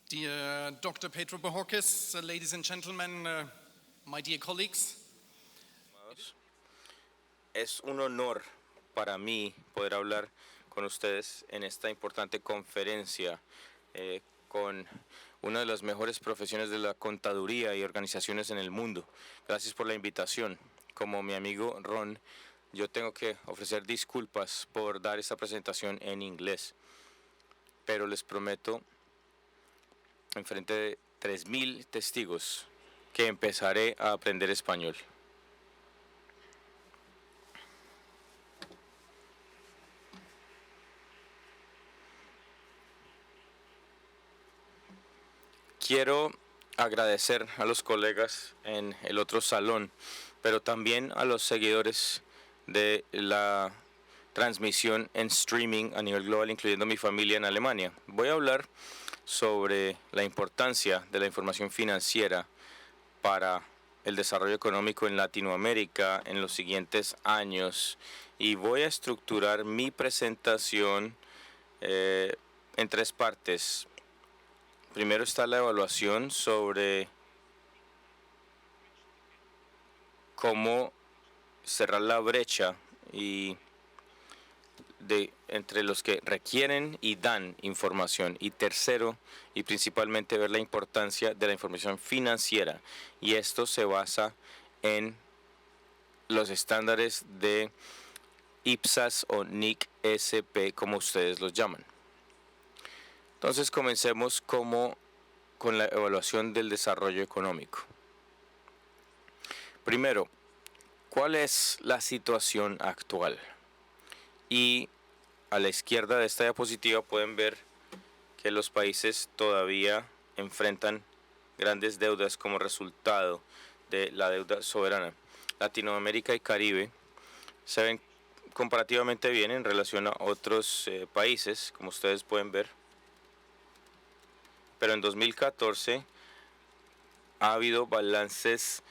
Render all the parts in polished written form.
Dear Dr. Pedro Bohorquez, ladies and gentlemen, my dear colleagues. Es un honor para mí poder hablar con ustedes en esta importante conferencia con una de las mejores profesiones de la contaduría y organizaciones en el mundo. Gracias por la invitación. Como mi amigo Ron, yo tengo que ofrecer disculpas por dar esta presentación en inglés, pero les prometo, en frente de 3,000 testigos, que empezaré a aprender español. Quiero agradecer a los colegas en el otro salón, pero también a los seguidores de la transmisión en streaming a nivel global, incluyendo mi familia en Alemania. Voy a hablar sobre la importancia de la información financiera para el desarrollo económico en Latinoamérica en los siguientes años, y voy a estructurar mi presentación en 3 partes. Primero está la evaluación sobre cómo cerrar la brecha entre los que requieren y dan información. Y tercero, y principalmente, ver la importancia de la información financiera. Y esto se basa en los estándares de IPSAS o NIC-SP, como ustedes los llaman. Entonces comencemos con la evaluación del desarrollo económico. Primero, ¿cuál es la situación actual? Y a la izquierda de esta diapositiva pueden ver que los países todavía enfrentan grandes deudas como resultado de la deuda soberana. Latinoamérica y Caribe se ven comparativamente bien en relación a otros países, como ustedes pueden ver. Pero en 2014 ha habido balances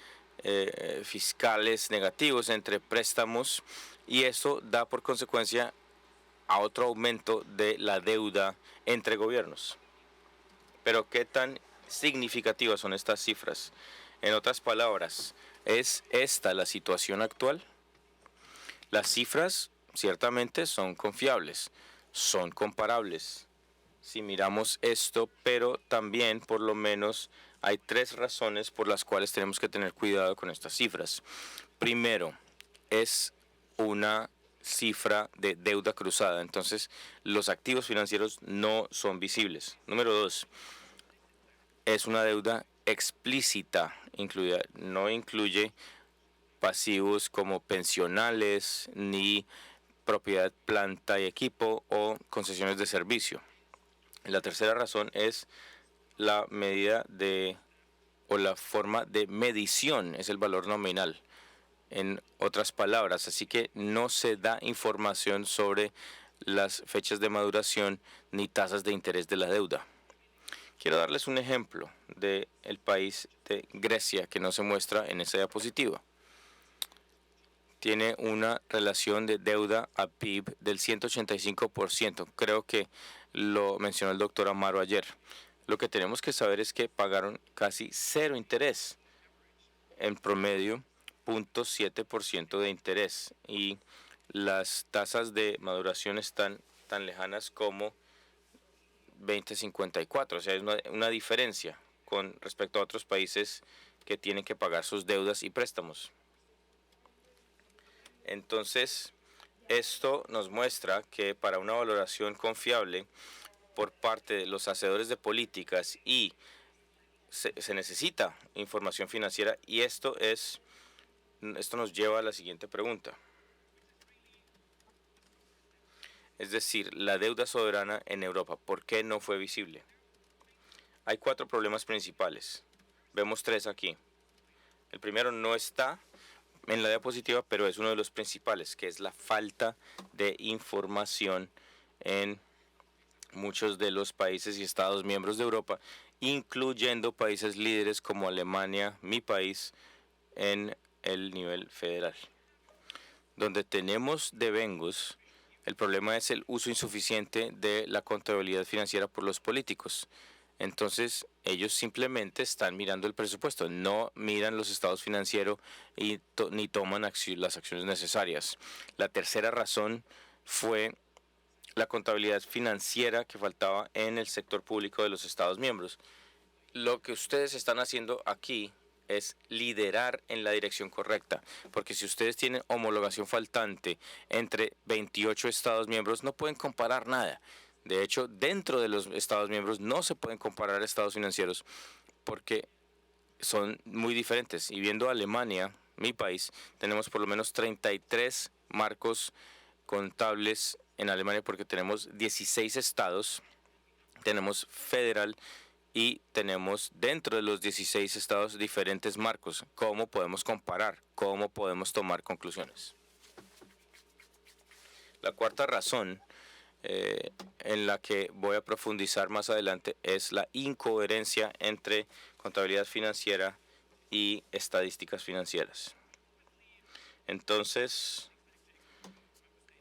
fiscales negativos entre préstamos, y esto da por consecuencia a otro aumento de la deuda entre gobiernos. Pero ¿qué tan significativas son estas cifras? En otras palabras, ¿es esta la situación actual? Las cifras ciertamente son confiables, son comparables si miramos esto, pero también por lo menos hay 3 razones por las cuales tenemos que tener cuidado con estas cifras. Primero, es una cifra de deuda cruzada, entonces los activos financieros no son visibles. Número 2, es una deuda explícita, no incluye pasivos como pensionales, ni propiedad, planta y equipo o concesiones de servicio. La tercera razón es la medida o la forma de medición, es el valor nominal, en otras palabras. Así que no se da información sobre las fechas de maduración ni tasas de interés de la deuda. Quiero darles un ejemplo del país de Grecia que no se muestra en esa diapositiva. Tiene una relación de deuda a PIB del 185%. Creo que lo mencionó el doctor Amaro ayer. Lo que tenemos que saber es que pagaron casi 0 interés, en promedio 0.7% de interés, y las tasas de maduración están tan lejanas como 20.54. O sea, es una diferencia con respecto a otros países que tienen que pagar sus deudas y préstamos. Entonces, esto nos muestra que para una valoración confiable por parte de los hacedores de políticas se necesita información financiera, y esto nos lleva a la siguiente pregunta. Es decir, la deuda soberana en Europa, ¿por qué no fue visible? Hay 4 problemas principales. Vemos 3 aquí. El primero no está en la diapositiva, pero es uno de los principales, que es la falta de información en muchos de los países y estados miembros de Europa, incluyendo países líderes como Alemania, mi país, en el nivel federal. Donde tenemos devengos, el problema es el uso insuficiente de la contabilidad financiera por los políticos. Entonces, ellos simplemente están mirando el presupuesto, no miran los estados financieros y ni toman las acciones necesarias. La tercera razón fue la contabilidad financiera que faltaba en el sector público de los Estados miembros. Lo que ustedes están haciendo aquí es liderar en la dirección correcta, porque si ustedes tienen homologación faltante entre 28 Estados miembros, no pueden comparar nada. De hecho, dentro de los Estados miembros no se pueden comparar estados financieros porque son muy diferentes. Y viendo Alemania, mi país, tenemos por lo menos 33 marcos contables en Alemania porque tenemos 16 estados, tenemos federal y tenemos dentro de los 16 estados diferentes marcos. ¿Cómo podemos comparar? ¿Cómo podemos tomar conclusiones? La cuarta razón en la que voy a profundizar más adelante es la incoherencia entre contabilidad financiera y estadísticas financieras. Entonces,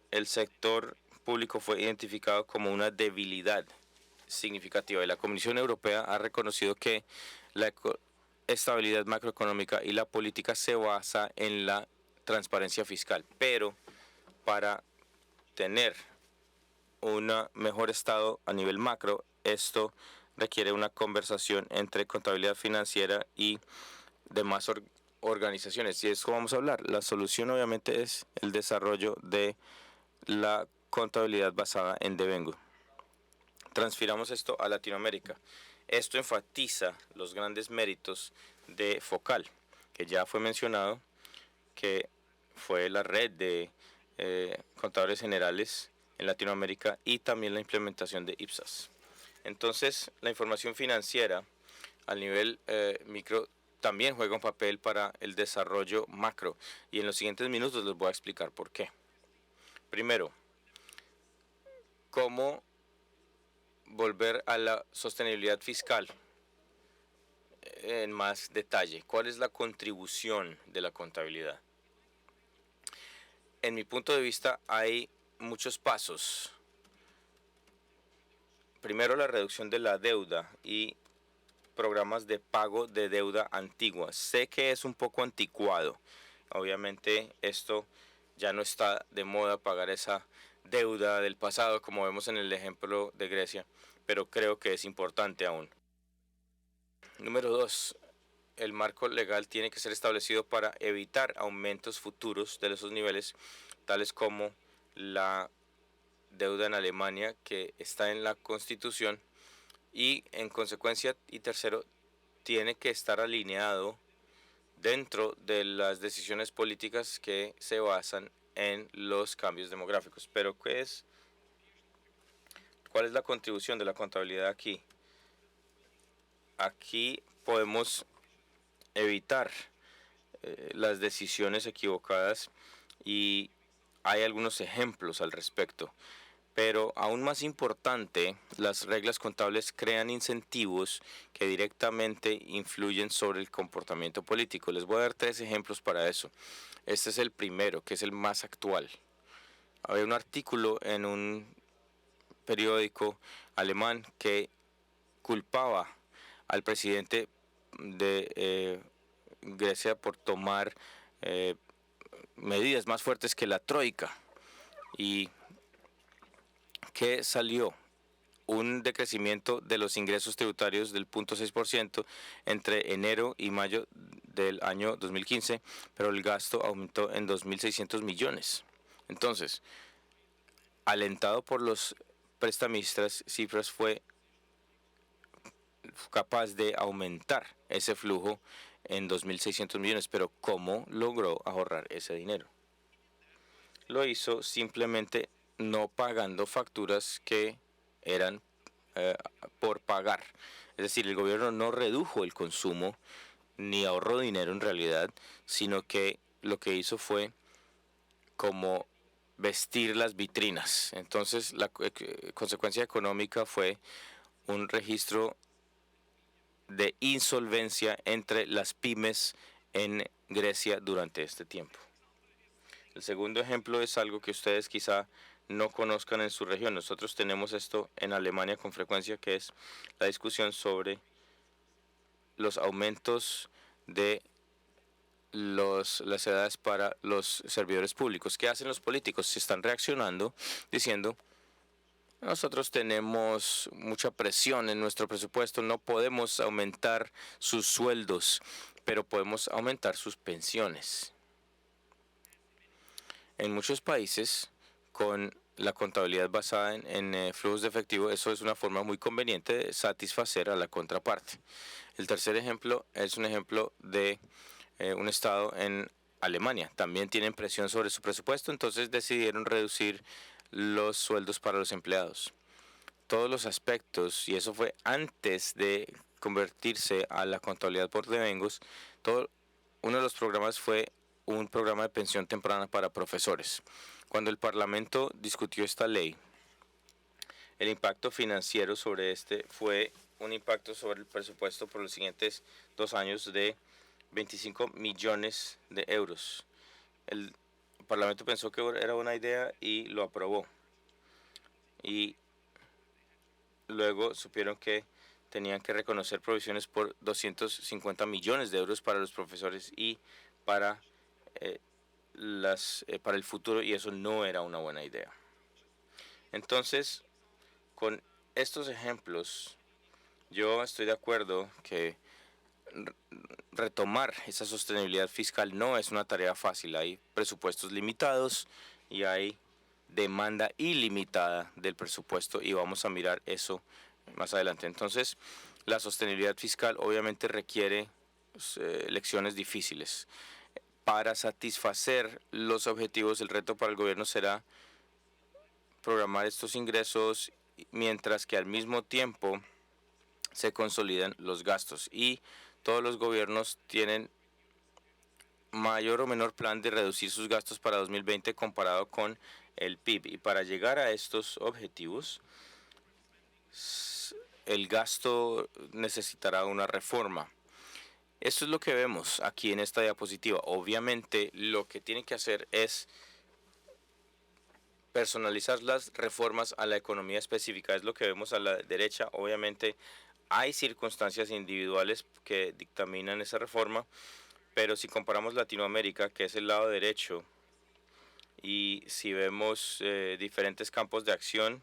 el sector público fue identificado como una debilidad significativa y la Comisión Europea ha reconocido que la estabilidad macroeconómica y la política se basa en la transparencia fiscal, pero para tener un mejor estado a nivel macro, esto requiere una conversación entre contabilidad financiera y demás organizaciones. Y es como vamos a hablar. La solución obviamente es el desarrollo de la contabilidad basada en devengo. Transfiramos esto a Latinoamérica. Esto enfatiza los grandes méritos de Focal, que ya fue mencionado, que fue la red de contadores generales en Latinoamérica y también la implementación de IPSAS. Entonces, la información financiera a nivel micro también juega un papel para el desarrollo macro y en los siguientes minutos les voy a explicar por qué. Primero, cómo volver a la sostenibilidad fiscal en más detalle. ¿Cuál es la contribución de la contabilidad? En mi punto de vista hay muchos pasos. Primero, la reducción de la deuda y programas de pago de deuda antigua. Sé que es un poco anticuado. Obviamente esto ya no está de moda pagar esa deuda del pasado como vemos en el ejemplo de Grecia, pero creo que es importante aún. Número 2. El marco legal tiene que ser establecido para evitar aumentos futuros de esos niveles, tales como la deuda en Alemania que está en la Constitución y en consecuencia, y tercero, tiene que estar alineado dentro de las decisiones políticas que se basan en los cambios demográficos. Pero ¿cuál es la contribución de la contabilidad aquí? Aquí podemos evitar las decisiones equivocadas y hay algunos ejemplos al respecto. Pero aún más importante, las reglas contables crean incentivos que directamente influyen sobre el comportamiento político. Les voy a dar 3 ejemplos para eso. Este es el primero, que es el más actual. Había un artículo en un periódico alemán que culpaba al presidente de Grecia por tomar medidas más fuertes que la troika. Y que salió un decrecimiento de los ingresos tributarios del 0.6% entre enero y mayo del año 2015, pero el gasto aumentó en 2.600 millones. Entonces, alentado por los prestamistas, Cifras fue capaz de aumentar ese flujo en 2.600 millones, pero ¿cómo logró ahorrar ese dinero? Lo hizo simplemente no pagando facturas que eran por pagar. Es decir, el gobierno no redujo el consumo ni ahorró dinero en realidad, sino que lo que hizo fue como vestir las vitrinas. Entonces, la consecuencia económica fue un registro de insolvencia entre las pymes en Grecia durante este tiempo. El segundo ejemplo es algo que ustedes quizá no conozcan en su región. Nosotros tenemos esto en Alemania con frecuencia, que es la discusión sobre los aumentos de las edades para los servidores públicos. ¿Qué hacen los políticos? Se están reaccionando diciendo: nosotros tenemos mucha presión en nuestro presupuesto, no podemos aumentar sus sueldos, pero podemos aumentar sus pensiones. En muchos países, con la contabilidad basada en flujos de efectivo, eso es una forma muy conveniente de satisfacer a la contraparte. El tercer ejemplo es un ejemplo de un estado en Alemania. También tienen presión sobre su presupuesto, entonces decidieron reducir los sueldos para los empleados. Todos los aspectos, y eso fue antes de convertirse a la contabilidad por devengos, uno de los programas fue un programa de pensión temprana para profesores. Cuando el Parlamento discutió esta ley, el impacto financiero sobre este fue un impacto sobre el presupuesto por los siguientes 2 años de 25 millones de euros. El Parlamento pensó que era buena idea y lo aprobó. Y luego supieron que tenían que reconocer provisiones por 250 millones de euros para los profesores y para el futuro, y eso no era una buena idea. Entonces, con estos ejemplos, yo estoy de acuerdo que retomar esa sostenibilidad fiscal no es una tarea fácil. Hay presupuestos limitados y hay demanda ilimitada del presupuesto, y vamos a mirar eso más adelante. Entonces, la sostenibilidad fiscal obviamente requiere lecciones difíciles. Para satisfacer los objetivos, el reto para el gobierno será programar estos ingresos mientras que al mismo tiempo se consolidan los gastos, y todos los gobiernos tienen mayor o menor plan de reducir sus gastos para 2020 comparado con el PIB. Y para llegar a estos objetivos, el gasto necesitará una reforma. Esto es lo que vemos aquí en esta diapositiva. Obviamente, lo que tienen que hacer es personalizar las reformas a la economía específica. Es lo que vemos a la derecha. Obviamente, hay circunstancias individuales que dictaminan esa reforma, pero si comparamos Latinoamérica, que es el lado derecho, y si vemos diferentes campos de acción,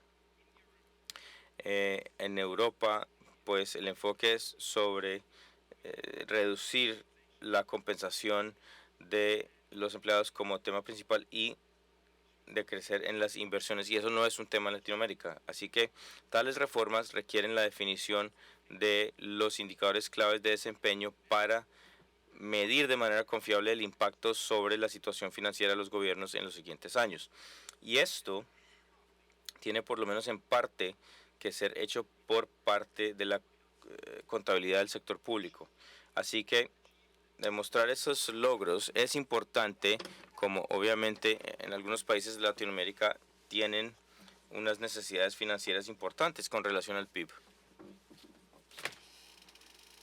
en Europa, pues el enfoque es sobre reducir la compensación de los empleados como tema principal y de crecer en las inversiones, y eso no es un tema en Latinoamérica. Así que tales reformas requieren la definición de los indicadores claves de desempeño para medir de manera confiable el impacto sobre la situación financiera de los gobiernos en los siguientes años. Y esto tiene, por lo menos en parte, que ser hecho por parte de la contabilidad del sector público. Así que demostrar esos logros es importante, como obviamente en algunos países de Latinoamérica tienen unas necesidades financieras importantes con relación al PIB.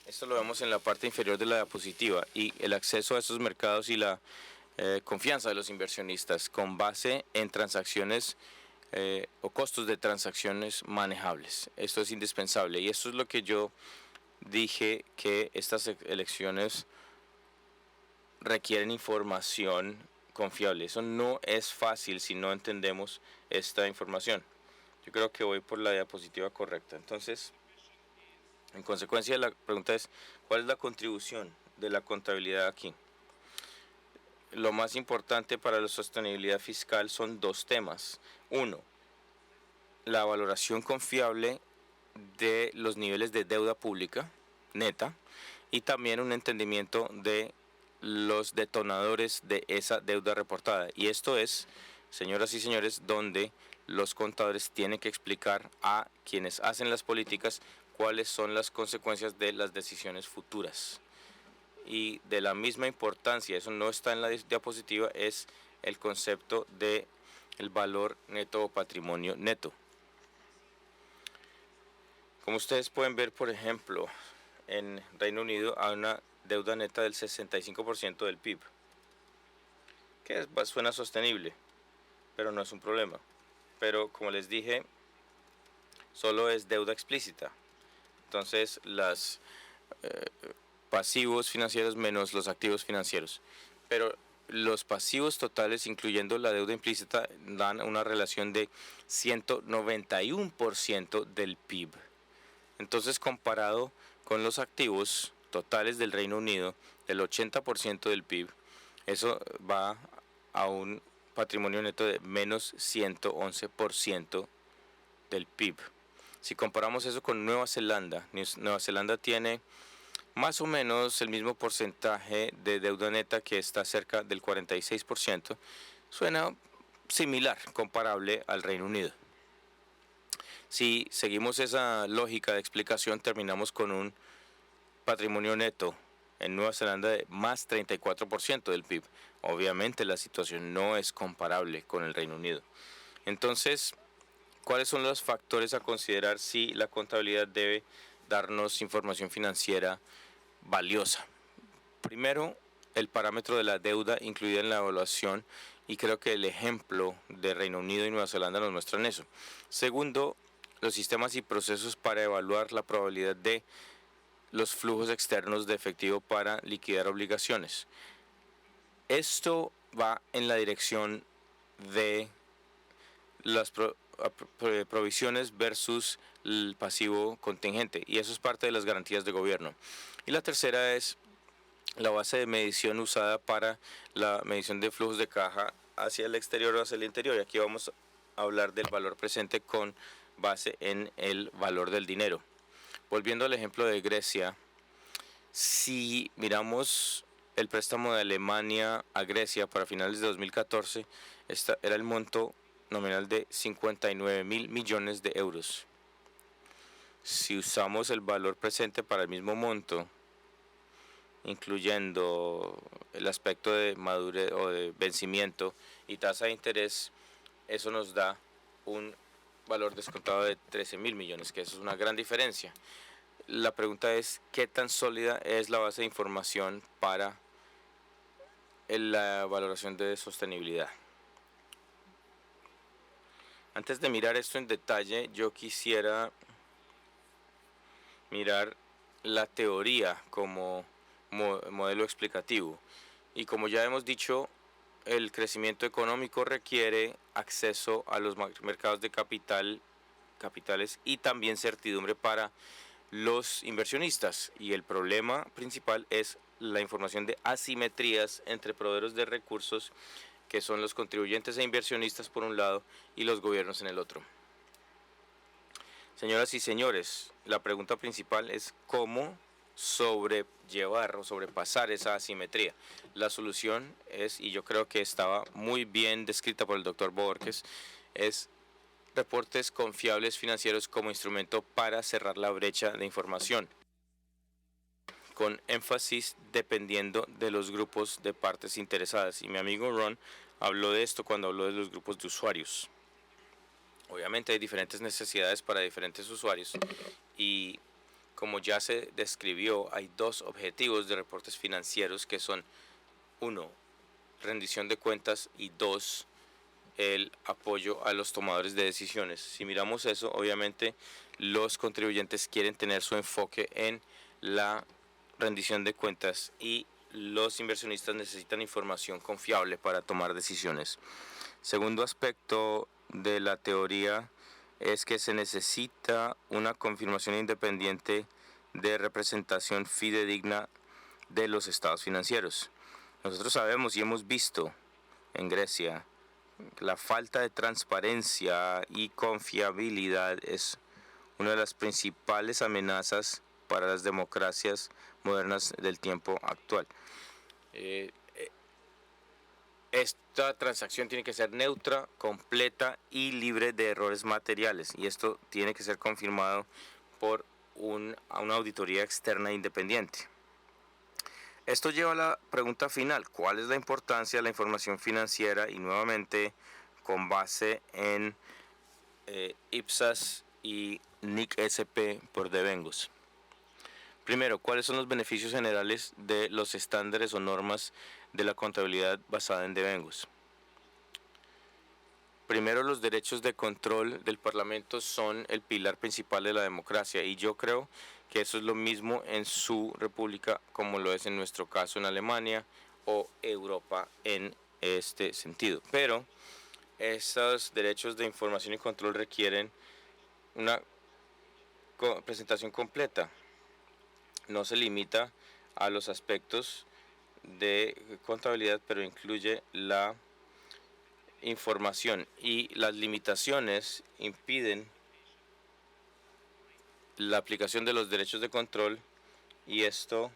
Esto lo vemos en la parte inferior de la diapositiva, y el acceso a esos mercados y la confianza de los inversionistas con base en transacciones o costos de transacciones manejables. Esto es indispensable, y esto es lo que yo dije, que estas elecciones requieren información confiable. Eso no es fácil si no entendemos esta información. Yo creo que voy por la diapositiva correcta. Entonces, en consecuencia, la pregunta es: ¿cuál es la contribución de la contabilidad aquí? Lo más importante para la sostenibilidad fiscal son 2 temas. Uno, la valoración confiable de los niveles de deuda pública neta, y también un entendimiento de los detonadores de esa deuda reportada. Y esto es, señoras y señores, donde los contadores tienen que explicar a quienes hacen las políticas cuáles son las consecuencias de las decisiones futuras. Y de la misma importancia, eso no está en la diapositiva, es el concepto de el valor neto o patrimonio neto. Como ustedes pueden ver, por ejemplo, en Reino Unido hay una deuda neta del 65% del PIB, que suena sostenible, pero no es un problema. pero como les dije, solo es deuda explícita. Entonces, los pasivos financieros menos los activos financieros. Pero los pasivos totales, incluyendo la deuda implícita, dan una relación de 191% del PIB. Entonces, comparado con los activos totales del Reino Unido, del 80% del PIB, eso va a un patrimonio neto de menos 111% del PIB. Si comparamos eso con Nueva Zelanda, Nueva Zelanda tiene más o menos el mismo porcentaje de deuda neta, que está cerca del 46%, suena similar, comparable al Reino Unido. Si seguimos esa lógica de explicación, terminamos con un patrimonio neto en Nueva Zelanda de más 34% del PIB. Obviamente la situación no es comparable con el Reino Unido. Entonces, ¿cuáles son los factores a considerar si la contabilidad debe darnos información financiera valiosa? Primero, el parámetro de la deuda incluida en la evaluación, y creo que el ejemplo de Reino Unido y Nueva Zelanda nos muestran eso. Segundo, los sistemas y procesos para evaluar la probabilidad de los flujos externos de efectivo para liquidar obligaciones. Esto va en la dirección de las provisiones versus el pasivo contingente, y eso es parte de las garantías de gobierno. Y la tercera es la base de medición usada para la medición de flujos de caja hacia el exterior o hacia el interior. Y aquí vamos a hablar del valor presente con base en el valor del dinero. Volviendo al ejemplo de Grecia, si miramos el préstamo de Alemania a Grecia para finales de 2014, era el monto nominal de 59.000 millones de euros. Si usamos el valor presente para el mismo monto, incluyendo el aspecto de madurez o de vencimiento y tasa de interés, eso nos da un valor descontado de 13.000 millones, que eso es una gran diferencia. La pregunta es, ¿qué tan sólida es la base de información para la valoración de sostenibilidad? Antes de mirar esto en detalle, yo quisiera mirar la teoría como modelo explicativo. Y como ya hemos dicho, el crecimiento económico requiere acceso a los mercados de capitales y también certidumbre para los inversionistas. Y el problema principal es la información de asimetrías entre proveedores de recursos, que son los contribuyentes e inversionistas por un lado y los gobiernos en el otro. Señoras y señores, la pregunta principal es cómo sobrellevar o sobrepasar esa asimetría. La solución es, y yo creo que estaba muy bien descrita por el doctor Borges, es reportes confiables financieros como instrumento para cerrar la brecha de información, con énfasis dependiendo de los grupos de partes interesadas. Y mi amigo Ron habló de esto cuando habló de los grupos de usuarios. Obviamente hay diferentes necesidades para diferentes usuarios, y como ya se describió, hay dos objetivos de reportes financieros, que son: uno, rendición de cuentas, y dos, el apoyo a los tomadores de decisiones. Si miramos eso, obviamente los contribuyentes quieren tener su enfoque en la rendición de cuentas y los inversionistas necesitan información confiable para tomar decisiones. Segundo aspecto de la teoría es que se necesita una confirmación independiente de representación fidedigna de los estados financieros. Nosotros sabemos y hemos visto en Grecia la falta de transparencia y confiabilidad es una de las principales amenazas para las democracias modernas del tiempo actual. Esta transacción tiene que ser neutra, completa y libre de errores materiales, y esto tiene que ser confirmado por una auditoría externa independiente. Esto lleva a la pregunta final: ¿cuál es la importancia de la información financiera? Y nuevamente con base en Ipsos y Nick SP por Devengos. Primero, ¿cuáles son los beneficios generales de los estándares o normas de la contabilidad basada en Devengos? Primero, los derechos de control del Parlamento son el pilar principal de la democracia y yo creo que eso es lo mismo en su república como lo es en nuestro caso en Alemania o Europa en este sentido. Pero esos derechos de información y control requieren una presentación completa. No se limita a los aspectos de contabilidad, pero incluye la información y las limitaciones impiden la aplicación de los derechos de control y esto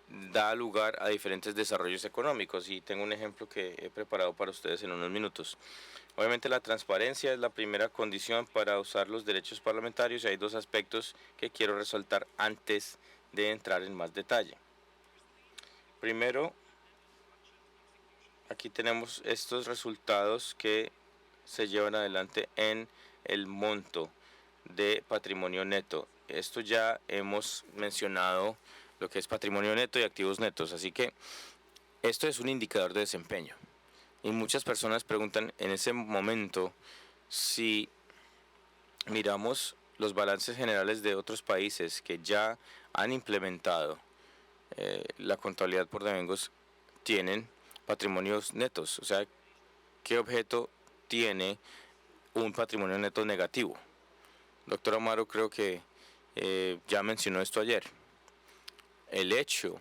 da lugar a diferentes desarrollos económicos y tengo un ejemplo que he preparado para ustedes en unos minutos. Obviamente la transparencia es la primera condición para usar los derechos parlamentarios y hay dos aspectos que quiero resaltar antes de entrar en más detalle. Primero, aquí tenemos estos resultados que se llevan adelante en el monto de patrimonio neto. Esto ya hemos mencionado lo que es patrimonio neto y activos netos, así que esto es un indicador de desempeño. Y muchas personas preguntan en ese momento si miramos los balances generales de otros países que ya han implementado la contabilidad por devengos, tienen patrimonios netos, o sea, ¿qué objeto tiene un patrimonio neto negativo? Doctor Amaro creo que ya mencionó esto ayer. El hecho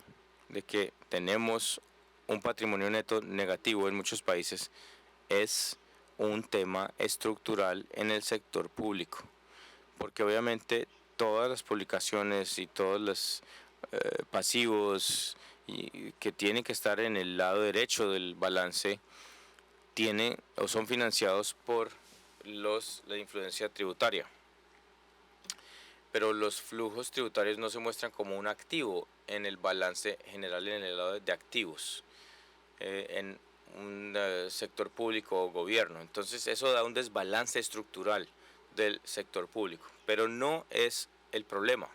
de que tenemos un patrimonio neto negativo en muchos países es un tema estructural en el sector público, porque obviamente todas las publicaciones y todos los pasivos que tienen que estar en el lado derecho del balance tienen o son financiados por la influencia tributaria. Pero los flujos tributarios no se muestran como un activo en el balance general en el lado de activos en un sector público o gobierno. Entonces eso da un desbalance estructural del sector público, pero no es el problema.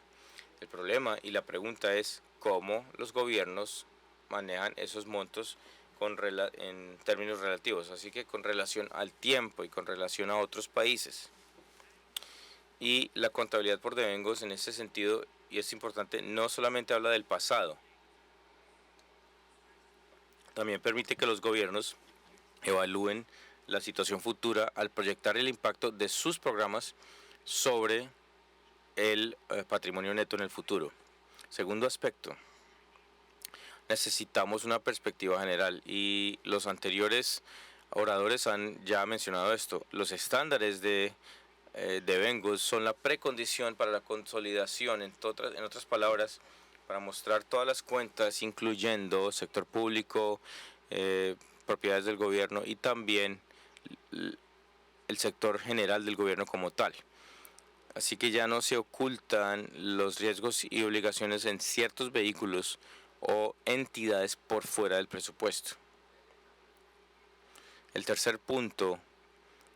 El problema y la pregunta es cómo los gobiernos manejan esos montos en términos relativos, así que con relación al tiempo y con relación a otros países. Y la contabilidad por devengos en ese sentido, y es importante, no solamente habla del pasado, también permite que los gobiernos evalúen la situación futura al proyectar el impacto de sus programas sobre el patrimonio neto en el futuro. Segundo aspecto, necesitamos una perspectiva general y los anteriores oradores han ya mencionado esto. Los estándares de devengos son la precondición para la consolidación, en otras palabras, para mostrar todas las cuentas, incluyendo sector público, propiedades del gobierno y también el sector general del gobierno como tal. Así que ya no se ocultan los riesgos y obligaciones en ciertos vehículos o entidades por fuera del presupuesto. El tercer punto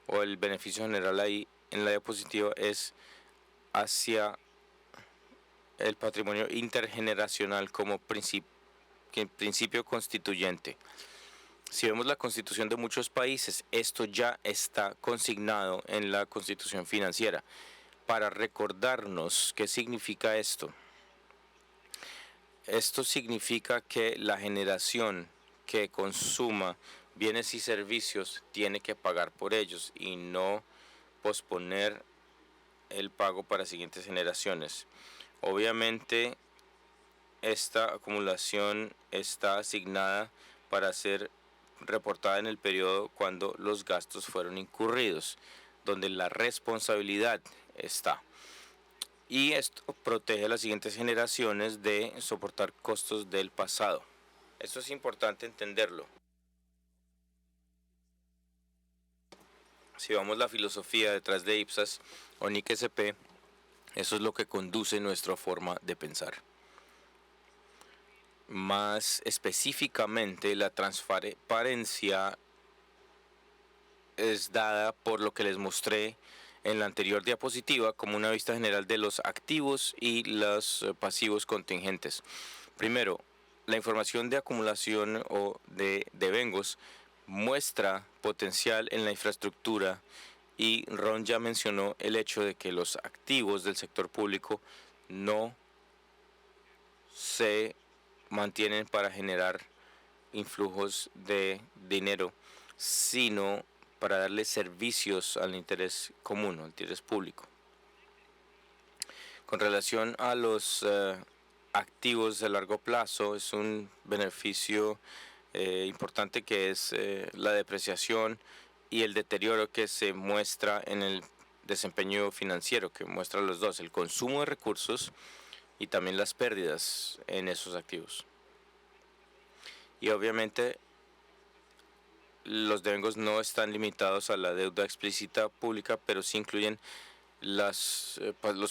o el beneficio general ahí en la diapositiva es hacia el patrimonio intergeneracional como principio constituyente. Si vemos la constitución de muchos países, esto ya está consignado en la constitución financiera. Para recordarnos qué significa esto. Esto significa que la generación que consuma bienes y servicios tiene que pagar por ellos y no posponer el pago para siguientes generaciones. Obviamente, esta acumulación está asignada para ser reportada en el periodo cuando los gastos fueron incurridos, donde la responsabilidad está. Y esto protege a las siguientes generaciones de soportar costos del pasado. Esto es importante entenderlo. Si vamos la filosofía detrás de IPSAS o NIC-SP, eso es lo que conduce nuestra forma de pensar. Más específicamente, la transparencia es dada por lo que les mostré en la anterior diapositiva como una vista general de los activos y los pasivos contingentes. Primero, la información de acumulación o de devengos muestra potencial en la infraestructura y Ron ya mencionó el hecho de que los activos del sector público no se mantienen para generar influjos de dinero, sino para darle servicios al interés común, al interés público. Con relación a los activos de largo plazo, es un beneficio importante que es la depreciación y el deterioro que se muestra en el desempeño financiero, que muestra los dos, el consumo de recursos y también las pérdidas en esos activos. Y obviamente los devengos no están limitados a la deuda explícita pública, pero sí incluyen los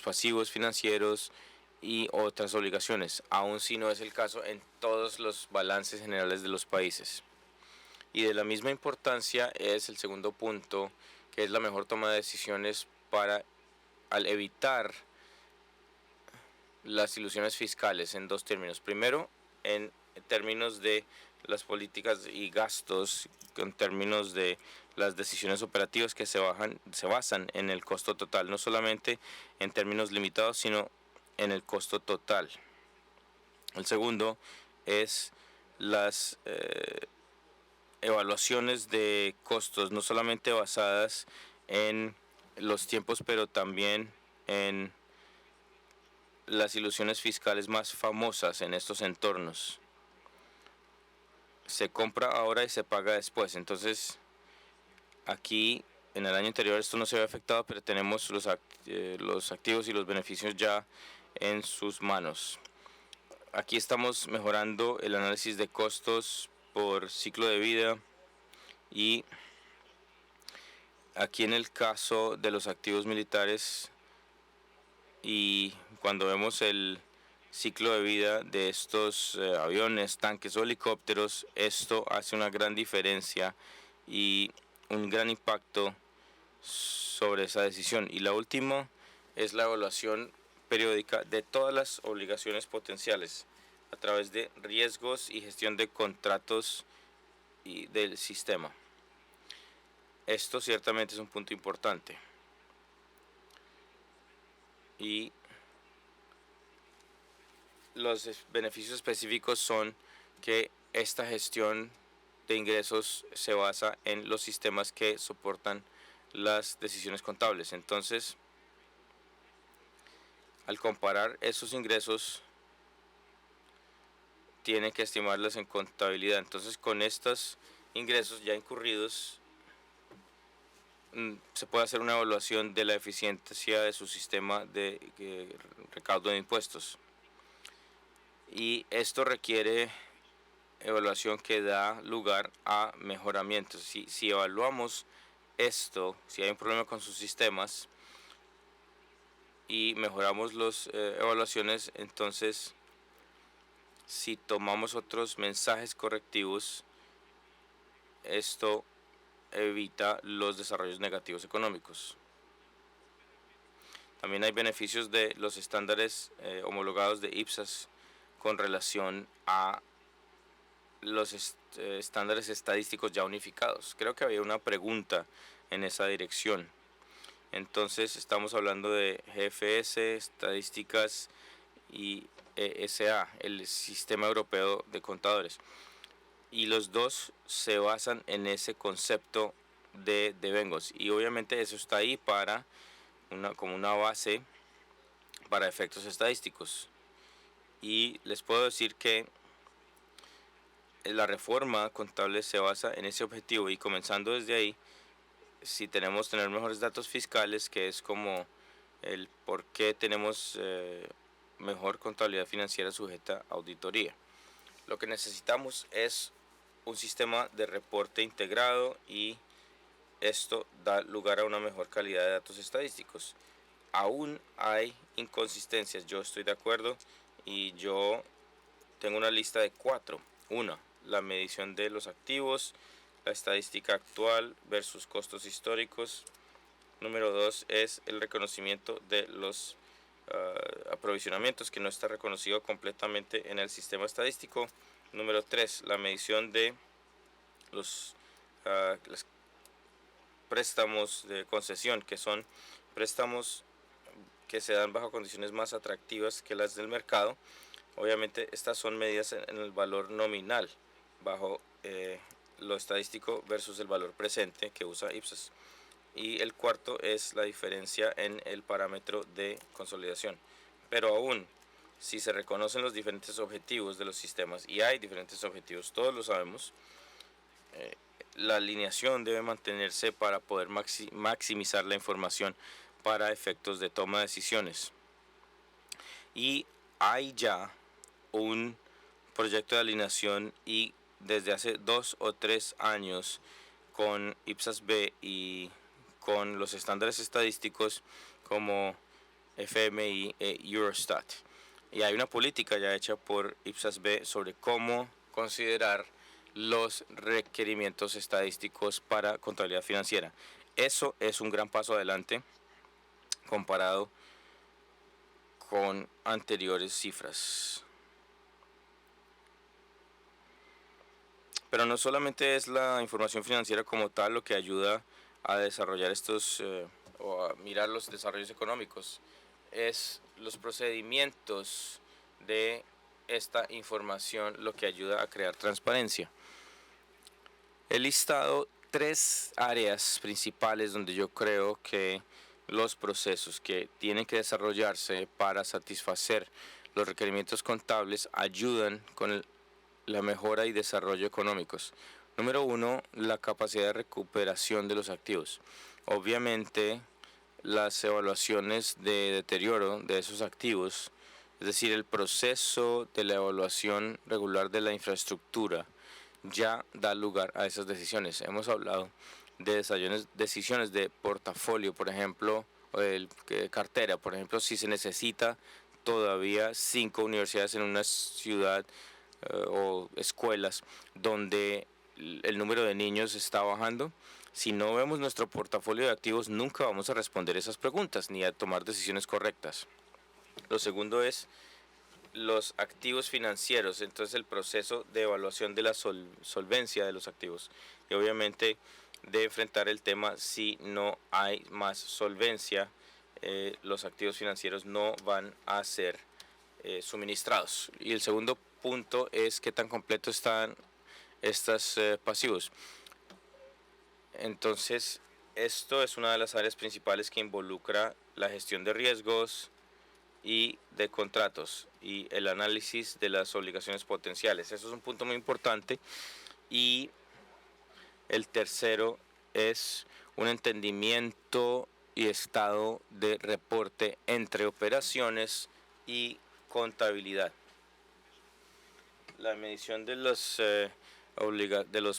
pasivos financieros y otras obligaciones, aun si no es el caso en todos los balances generales de los países. Y de la misma importancia es el segundo punto, que es la mejor toma de decisiones para al evitar las ilusiones fiscales en dos términos. Primero, en términos de las políticas y gastos, en términos de las decisiones operativas que se basan en el costo total, no solamente en términos limitados, sino en el costo total. El segundo es las evaluaciones de costos, no solamente basadas en los tiempos, pero también en las ilusiones fiscales más famosas en estos entornos. Se compra ahora y se paga después. Entonces, aquí en el año anterior esto no se había afectado, pero tenemos los activos y los beneficios ya en sus manos. Aquí estamos mejorando el análisis de costos por ciclo de vida y aquí en el caso de los activos militares y cuando vemos el ciclo de vida de estos aviones, tanques o helicópteros, esto hace una gran diferencia y un gran impacto sobre esa decisión. Y la última es la evaluación periódica de todas las obligaciones potenciales a través de riesgos y gestión de contratos y del sistema. Esto ciertamente es un punto importante. Y los beneficios específicos son que esta gestión de ingresos se basa en los sistemas que soportan las decisiones contables. Entonces, al comparar esos ingresos, tiene que estimarlas en contabilidad. Entonces, con estos ingresos ya incurridos, se puede hacer una evaluación de la eficiencia de su sistema de recaudo de impuestos. Y esto requiere evaluación que da lugar a mejoramientos. Si evaluamos esto, si hay un problema con sus sistemas y mejoramos las evaluaciones, entonces si tomamos otros mensajes correctivos, esto evita los desarrollos negativos económicos. También hay beneficios de los estándares homologados de IPSAS con relación a los estándares estadísticos ya unificados. Creo que había una pregunta en esa dirección. Entonces estamos hablando de GFS, estadísticas y ESA, el Sistema Europeo de Contadores. Y los dos se basan en ese concepto de devengos. Y obviamente eso está ahí para como una base para efectos estadísticos. Y les puedo decir que la reforma contable se basa en ese objetivo y comenzando desde ahí, si tenemos tener mejores datos fiscales, que es como el por qué tenemos mejor contabilidad financiera sujeta a auditoría. Lo que necesitamos es un sistema de reporte integrado y esto da lugar a una mejor calidad de datos estadísticos. Aún hay inconsistencias, yo estoy de acuerdo y yo tengo una lista de 4. 1. La medición de los activos, la estadística actual versus costos históricos. Número 2 es el reconocimiento de los aprovisionamientos que no está reconocido completamente en el sistema estadístico. Número 3, la medición de los los préstamos de concesión, que son préstamos que se dan bajo condiciones más atractivas que las del mercado. Obviamente estas son medidas en el valor nominal bajo lo estadístico versus el valor presente que usa Ipsos. Y el cuarto es la diferencia en el parámetro de consolidación. Pero aún, si se reconocen los diferentes objetivos de los sistemas, y hay diferentes objetivos, todos lo sabemos, la alineación debe mantenerse para poder maximizar la información para efectos de toma de decisiones. Y hay ya un proyecto de alineación y desde hace 2 o 3 años con IPSAS-B y con los estándares estadísticos como FMI e Eurostat. Y hay una política ya hecha por IPSAS-B sobre cómo considerar los requerimientos estadísticos para contabilidad financiera. Eso es un gran paso adelante comparado con anteriores cifras. Pero no solamente es la información financiera como tal lo que ayuda a desarrollar estos o a mirar los desarrollos económicos, es los procedimientos de esta información lo que ayuda a crear transparencia. He listado 3 áreas principales donde yo creo que los procesos que tienen que desarrollarse para satisfacer los requerimientos contables ayudan con la mejora y desarrollo económicos. Número 1, la capacidad de recuperación de los activos. Obviamente, las evaluaciones de deterioro de esos activos, es decir, el proceso de la evaluación regular de la infraestructura, ya da lugar a esas decisiones. Hemos hablado de decisiones de portafolio, por ejemplo, o de cartera, por ejemplo, si se necesita todavía 5 universidades en una ciudad o escuelas donde el número de niños está bajando. Si no vemos nuestro portafolio de activos, nunca vamos a responder esas preguntas ni a tomar decisiones correctas. Lo segundo es los activos financieros, entonces el proceso de evaluación de la solvencia de los activos. Y obviamente de enfrentar el tema si no hay más solvencia, los activos financieros no van a ser suministrados. Y el segundo punto es qué tan completos están estos pasivos. Entonces, esto es una de las áreas principales que involucra la gestión de riesgos y de contratos y el análisis de las obligaciones potenciales. Eso es un punto muy importante. Y el tercero es un entendimiento y estado de reporte entre operaciones y contabilidad. La medición de los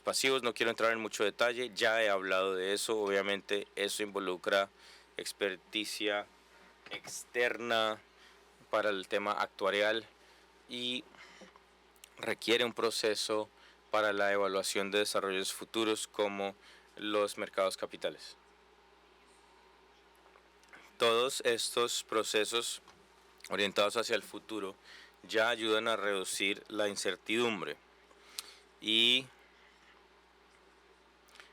pasivos, no quiero entrar en mucho detalle, ya he hablado de eso. Obviamente eso involucra experticia externa para el tema actuarial y requiere un proceso para la evaluación de desarrollos futuros como los mercados capitales. Todos estos procesos orientados hacia el futuro ya ayudan a reducir la incertidumbre. Y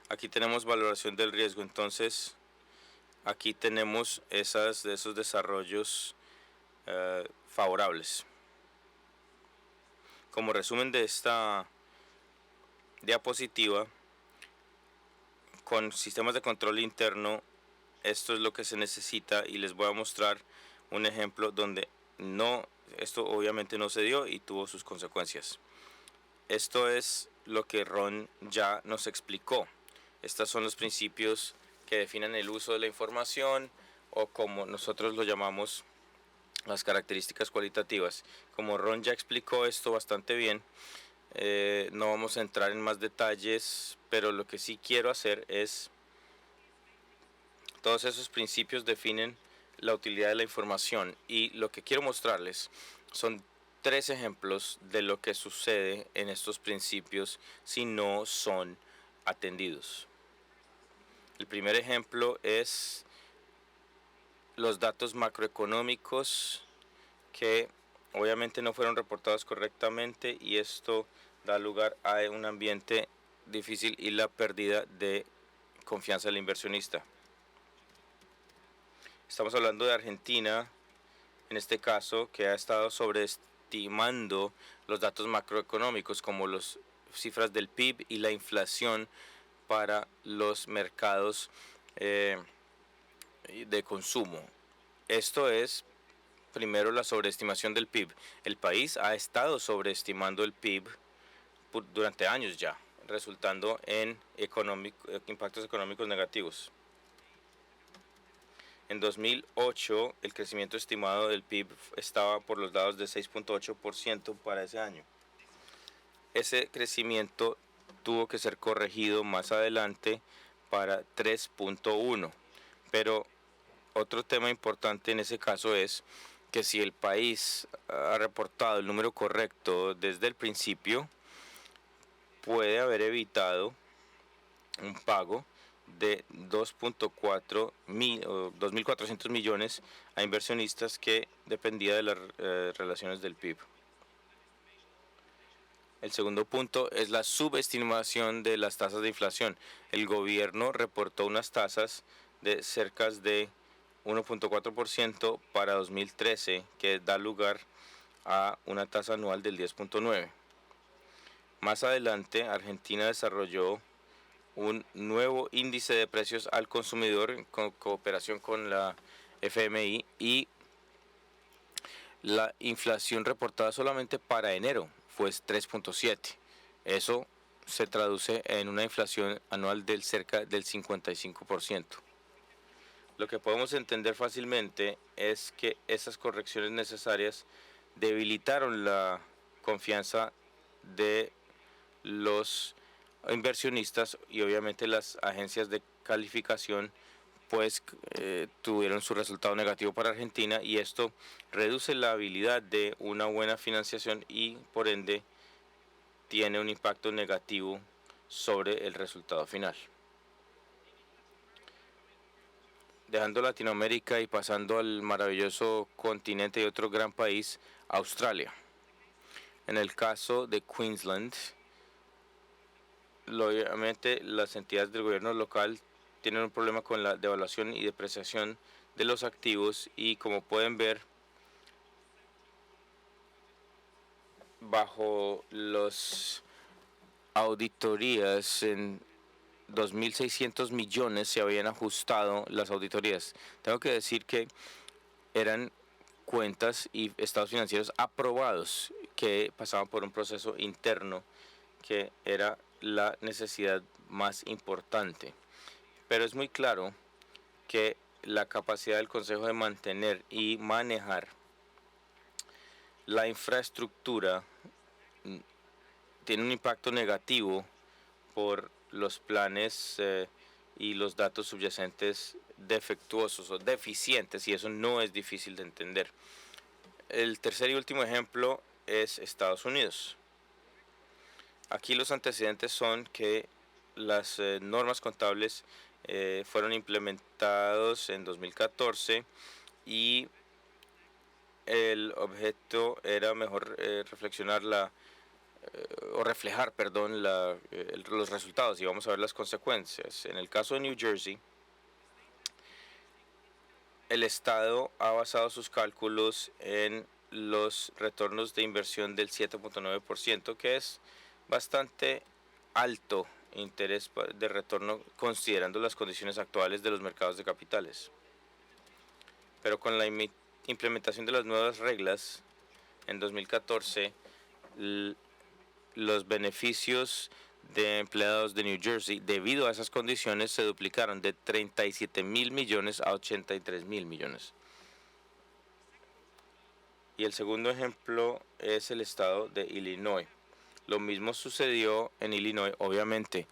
aquí tenemos valoración del riesgo. Entonces, aquí tenemos esos desarrollos favorables. Como resumen de esta diapositiva, con sistemas de control interno, esto es lo que se necesita y les voy a mostrar un ejemplo donde esto obviamente no se dio y tuvo sus consecuencias. Esto es lo que Ron ya nos explicó. Estos son los principios que definen el uso de la información o como nosotros lo llamamos las características cualitativas. Como Ron ya explicó esto bastante bien, no vamos a entrar en más detalles, pero lo que sí quiero hacer es todos esos principios definen la utilidad de la información y lo que quiero mostrarles son 3 ejemplos de lo que sucede en estos principios si no son atendidos. El primer ejemplo es los datos macroeconómicos que obviamente no fueron reportados correctamente y esto da lugar a un ambiente difícil y la pérdida de confianza del inversionista. Estamos hablando de Argentina, en este caso, que ha estado sobreestimando los datos macroeconómicos como las cifras del PIB y la inflación para los mercados de consumo. Esto es, primero, la sobreestimación del PIB. El país ha estado sobreestimando el PIB durante años ya, resultando en impactos económicos negativos. En 2008, el crecimiento estimado del PIB estaba por los lados de 6.8% para ese año. Ese crecimiento tuvo que ser corregido más adelante para 3.1%. Pero otro tema importante en ese caso es que si el país ha reportado el número correcto desde el principio, puede haber evitado un pago de 2.400 millones a inversionistas que dependía de las relaciones del PIB. El segundo punto es la subestimación de las tasas de inflación. El gobierno reportó unas tasas de cerca de 1.4% para 2013, que da lugar a una tasa anual del 10.9%. Más adelante, Argentina desarrolló un nuevo índice de precios al consumidor en cooperación con la FMI y la inflación reportada solamente para enero fue 3.7%. Eso se traduce en una inflación anual del cerca del 55%. Lo que podemos entender fácilmente es que esas correcciones necesarias debilitaron la confianza de los inversionistas y obviamente las agencias de calificación pues tuvieron su resultado negativo para Argentina, y esto reduce la habilidad de una buena financiación y por ende tiene un impacto negativo sobre el resultado final. Dejando Latinoamérica y pasando al maravilloso continente y otro gran país, Australia. En el caso de Queensland, obviamente las entidades del gobierno local tienen un problema con la devaluación y depreciación de los activos, y como pueden ver, bajo las auditorías en 2.600 millones se habían ajustado las auditorías. Tengo que decir que eran cuentas y estados financieros aprobados que pasaban por un proceso interno que era la necesidad más importante. Pero es muy claro que la capacidad del Consejo de mantener y manejar la infraestructura tiene un impacto negativo por los planes y los datos subyacentes defectuosos o deficientes, y eso no es difícil de entender. El tercer y último ejemplo es Estados Unidos. Aquí los antecedentes son que las normas contables fueron implementados en 2014 y el objeto era mejor reflexionar reflejar, los resultados, y vamos a ver las consecuencias. En el caso de New Jersey, el Estado ha basado sus cálculos en los retornos de inversión del 7.9%, que es bastante alto interés de retorno considerando las condiciones actuales de los mercados de capitales. Pero con la implementación de las nuevas reglas en 2014, los beneficios de empleados de New Jersey debido a esas condiciones se duplicaron de 37.000 millones a 83.000 millones. Y el segundo ejemplo es el estado de Illinois. Lo mismo sucedió en Illinois, obviamente,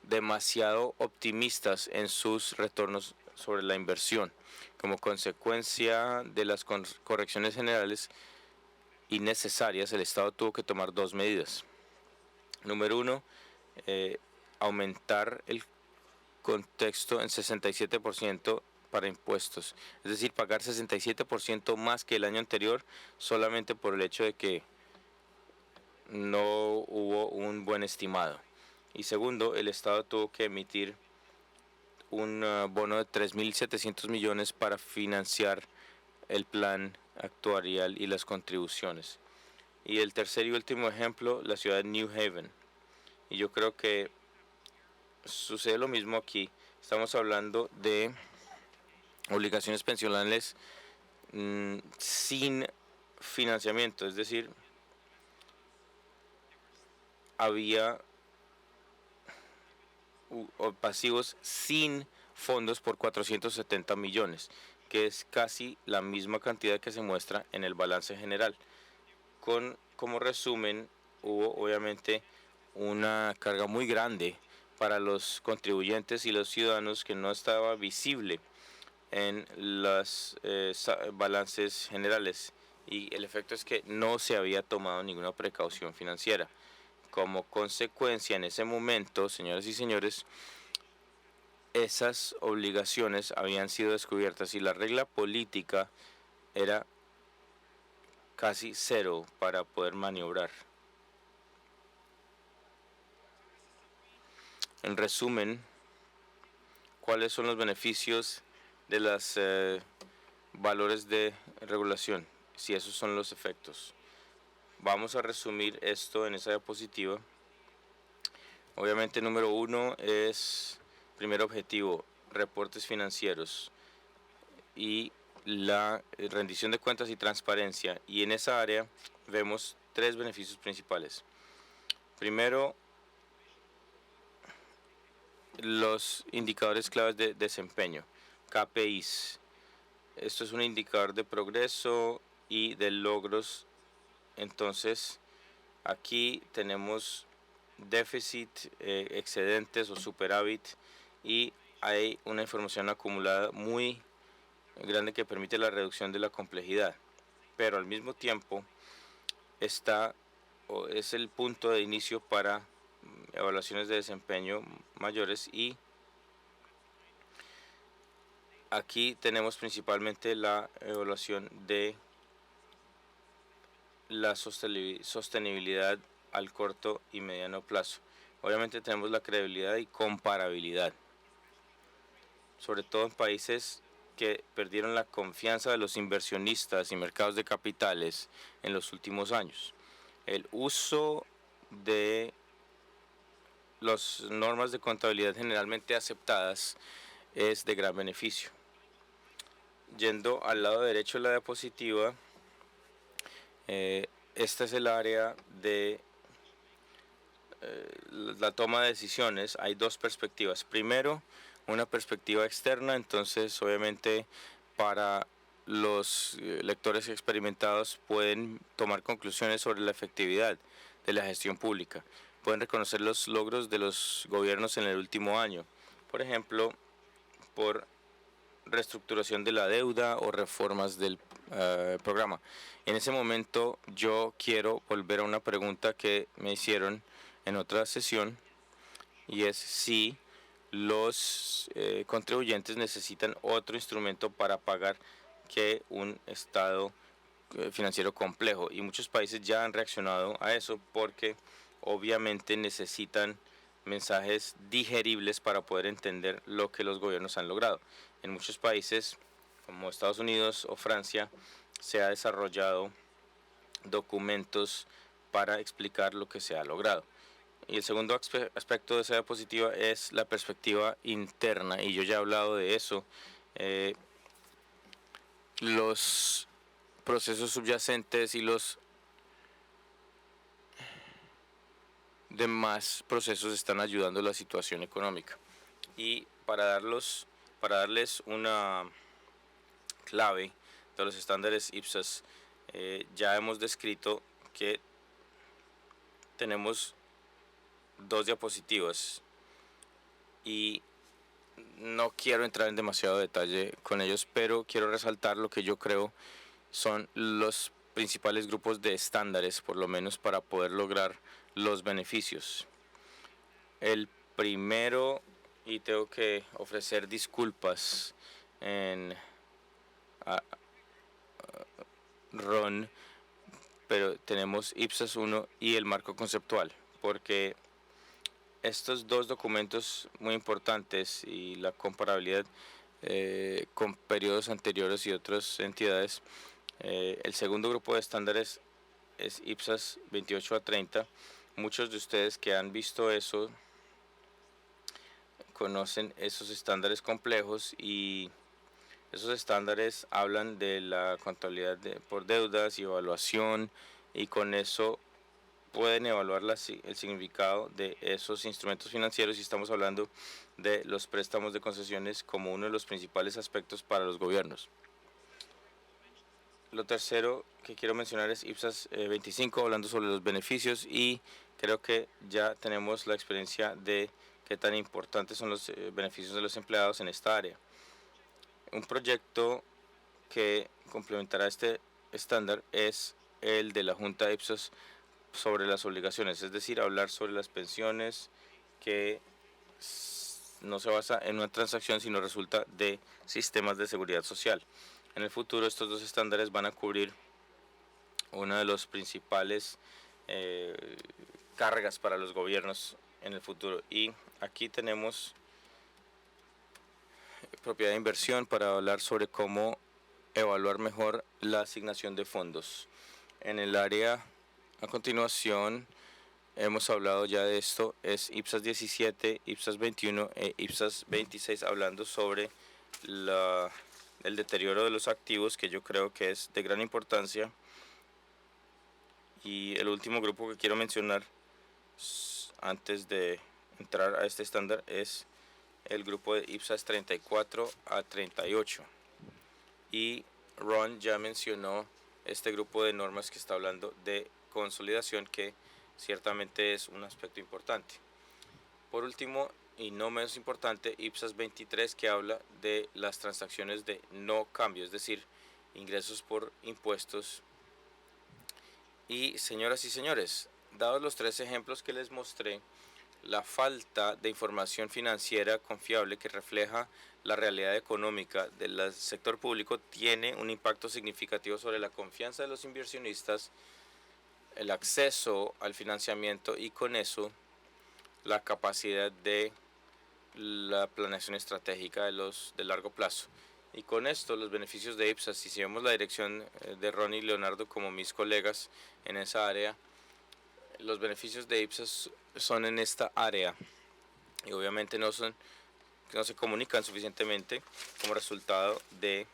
demasiado optimistas en sus retornos sobre la inversión. Como consecuencia de las correcciones generales innecesarias, el Estado tuvo que tomar dos medidas. Número uno, aumentar el contexto en 67% para impuestos, es decir, pagar 67% más que el año anterior solamente por el hecho de que no hubo un buen estimado. Y segundo, el Estado tuvo que emitir un bono de 3.700 millones para financiar el plan actuarial y las contribuciones. Y el tercer y último ejemplo, la ciudad de New Haven. Y yo creo que sucede lo mismo aquí. Estamos hablando de obligaciones pensionales sin financiamiento, es decir, había pasivos sin fondos por 470 millones, que es casi la misma cantidad que se muestra en el balance general. Como resumen, hubo obviamente una carga muy grande para los contribuyentes y los ciudadanos que no estaba visible en los balances generales, y el efecto es que no se había tomado ninguna precaución financiera. Como consecuencia, en ese momento, señoras y señores, esas obligaciones habían sido descubiertas y la regla política era casi cero para poder maniobrar. En resumen, ¿cuáles son los beneficios de los valores de regulación? Si esos son los efectos. Vamos a resumir esto en esa diapositiva. Obviamente, número uno es, primer objetivo, reportes financieros y la rendición de cuentas y transparencia. Y en esa área vemos tres beneficios principales. Primero, los indicadores claves de desempeño, KPIs. Esto es un indicador de progreso y de logros. Entonces, aquí tenemos déficit, excedentes o superávit, y hay una información acumulada muy grande que permite la reducción de la complejidad, pero al mismo tiempo es el punto de inicio para evaluaciones de desempeño mayores. Y aquí tenemos principalmente la evaluación de la sostenibilidad al corto y mediano plazo. Obviamente tenemos la credibilidad y comparabilidad, sobre todo en países que perdieron la confianza de los inversionistas y mercados de capitales en los últimos años. El uso de las normas de contabilidad generalmente aceptadas es de gran beneficio. Yendo al lado derecho de la diapositiva, esta es el área de la toma de decisiones. Hay dos perspectivas. Primero, una perspectiva externa, entonces obviamente para los lectores experimentados pueden tomar conclusiones sobre la efectividad de la gestión pública. Pueden reconocer los logros de los gobiernos en el último año, por ejemplo, por reestructuración de la deuda o reformas del programa. En ese momento yo quiero volver a una pregunta que me hicieron en otra sesión, y es si los contribuyentes necesitan otro instrumento para pagar que un estado financiero complejo, y muchos países ya han reaccionado a eso porque obviamente necesitan mensajes digeribles para poder entender lo que los gobiernos han logrado. En muchos países como Estados Unidos o Francia se ha desarrollado documentos para explicar lo que se ha logrado. Y el segundo aspecto de esa diapositiva es la perspectiva interna, y yo ya he hablado de eso. Los procesos subyacentes y los demás procesos están ayudando a la situación económica. Y para darles una clave de los estándares IPSAS, ya hemos descrito que tenemos dos diapositivas y no quiero entrar en demasiado detalle con ellos, pero quiero resaltar lo que yo creo son los principales grupos de estándares, por lo menos para poder lograr los beneficios. El primero, y tengo que ofrecer disculpas en Ron, pero tenemos IPSAS 1 y el marco conceptual, porque estos dos documentos muy importantes y la comparabilidad con periodos anteriores y otras entidades, el segundo grupo de estándares es IPSAS 28 a 30. Muchos de ustedes que han visto eso conocen esos estándares complejos, y esos estándares hablan de la contabilidad por deudas y evaluación, y con eso pueden evaluar el significado de esos instrumentos financieros, y estamos hablando de los préstamos de concesiones como uno de los principales aspectos para los gobiernos. Lo tercero que quiero mencionar es IPSAS 25, hablando sobre los beneficios, y creo que ya tenemos la experiencia de qué tan importantes son los beneficios de los empleados en esta área. Un proyecto que complementará este estándar es el de la Junta IPSAS sobre las obligaciones, es decir, hablar sobre las pensiones que no se basa en una transacción, sino resulta de sistemas de seguridad social. En el futuro, estos dos estándares van a cubrir una de las principales cargas para los gobiernos en el futuro. Y aquí tenemos propiedad de inversión para hablar sobre cómo evaluar mejor la asignación de fondos. En el área a continuación, hemos hablado ya de esto, es IPSAS 17, IPSAS 21 e IPSAS 26, hablando sobre el deterioro de los activos, que yo creo que es de gran importancia. Y el último grupo que quiero mencionar antes de entrar a este estándar es el grupo de IPSAS 34 a 38. Y Ron ya mencionó este grupo de normas que está hablando de consolidación, que ciertamente es un aspecto importante. Por último, y no menos importante, IPSAS 23, que habla de las transacciones de no cambio, es decir, ingresos por impuestos. Y señoras y señores, dados los tres ejemplos que les mostré, la falta de información financiera confiable que refleja la realidad económica del sector público tiene un impacto significativo sobre la confianza de los inversionistas, el acceso al financiamiento y con eso la capacidad de la planeación estratégica de largo plazo. Y con esto los beneficios de IPSAS, si vemos la dirección de Ron y Leonardo como mis colegas en esa área, los beneficios de IPSAS son en esta área y obviamente no se comunican suficientemente como resultado de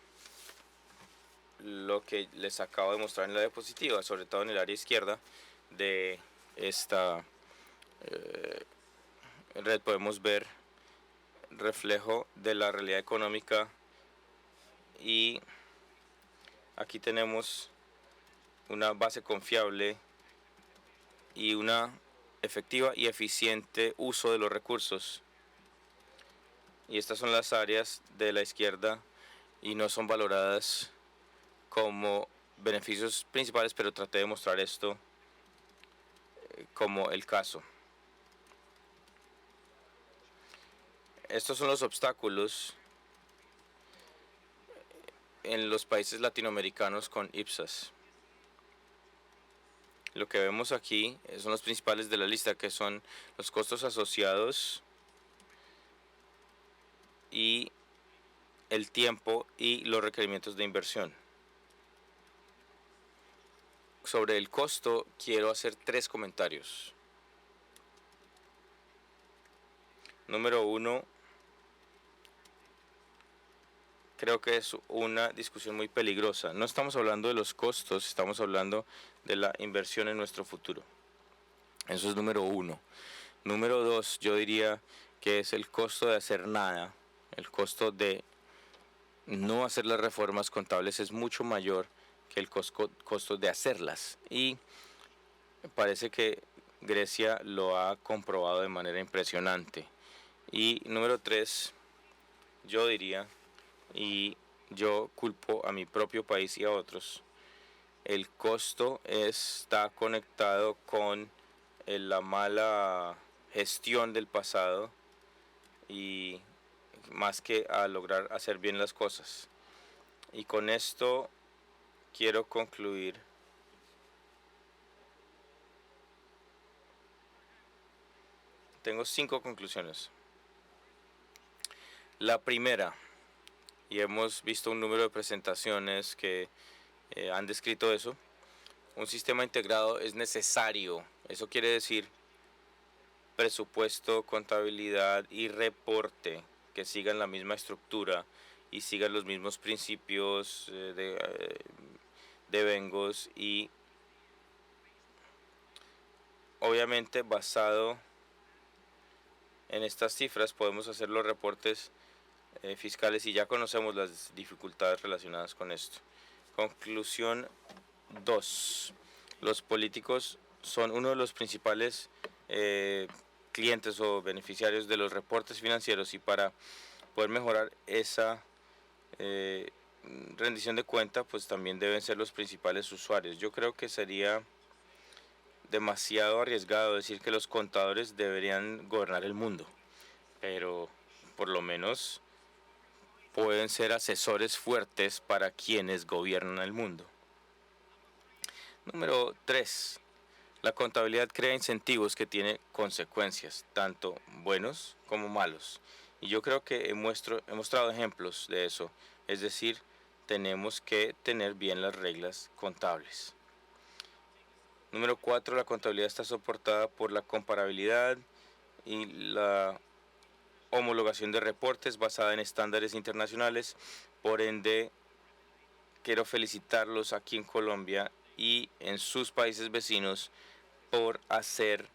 lo que les acabo de mostrar en la diapositiva, sobre todo en el área izquierda de esta red podemos ver reflejo de la realidad económica, y aquí tenemos una base confiable y una efectiva y eficiente uso de los recursos. Y estas son las áreas de la izquierda y no son valoradas como beneficios principales, pero traté de mostrar esto como el caso. Estos son los obstáculos en los países latinoamericanos con IPSAS. Lo que vemos aquí son los principales de la lista, que son los costos asociados y el tiempo y los requerimientos de inversión. Sobre el costo quiero hacer tres comentarios. Número uno, creo que es una discusión muy peligrosa. No estamos hablando de los costos, estamos hablando de la inversión en nuestro futuro. Eso es número uno. Número dos, yo diría que es el costo de hacer nada. El costo de no hacer las reformas contables es mucho mayor que el costo de hacerlas. Y parece que Grecia lo ha comprobado de manera impresionante. Y número tres, yo diría, y yo culpo a mi propio país y a otros, el costo está conectado con la mala gestión del pasado y más que a lograr hacer bien las cosas. Y con esto quiero concluir. tengo 5 conclusiones. La primera, y hemos visto un número de presentaciones que han descrito eso, un sistema integrado es necesario. Eso quiere decir presupuesto, contabilidad y reporte que sigan la misma estructura y sigan los mismos principios de Vengos y obviamente basado en estas cifras podemos hacer los reportes fiscales y ya conocemos las dificultades relacionadas con esto. Conclusión 2. Los políticos son uno de los principales clientes o beneficiarios de los reportes financieros y para poder mejorar esa rendición de cuenta pues también deben ser los principales usuarios. Yo creo que sería demasiado arriesgado decir que los contadores deberían gobernar el mundo, pero por lo menos pueden ser asesores fuertes para quienes gobiernan el mundo. Número 3. La contabilidad crea incentivos que tienen consecuencias, tanto buenos como malos. Y yo creo que he mostrado ejemplos de eso. Es decir, tenemos que tener bien las reglas contables. Número 4. La contabilidad está soportada por la comparabilidad y la homologación de reportes basada en estándares internacionales. Por ende, quiero felicitarlos aquí en Colombia y en sus países vecinos por hacer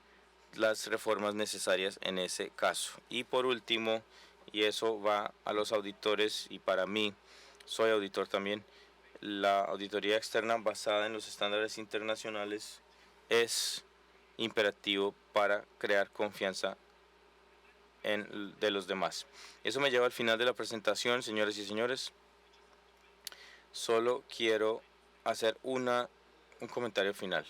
las reformas necesarias en ese caso. Y por último, y eso va a los auditores y para mí, soy auditor también, la auditoría externa basada en los estándares internacionales es imperativo para crear confianza de los demás. Eso me lleva al final de la presentación, señores y señores. Solo quiero hacer un comentario final.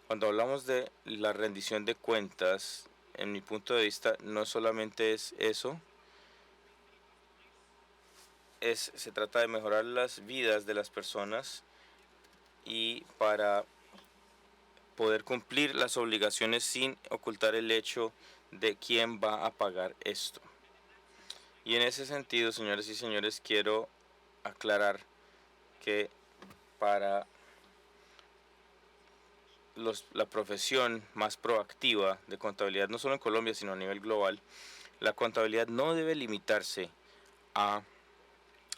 Cuando hablamos de la rendición de cuentas, en mi punto de vista, no solamente es eso, se trata de mejorar las vidas de las personas y para poder cumplir las obligaciones sin ocultar el hecho de quién va a pagar esto. Y en ese sentido, señores y señores, quiero aclarar que para la profesión más proactiva de contabilidad, no solo en Colombia, sino a nivel global, la contabilidad no debe limitarse a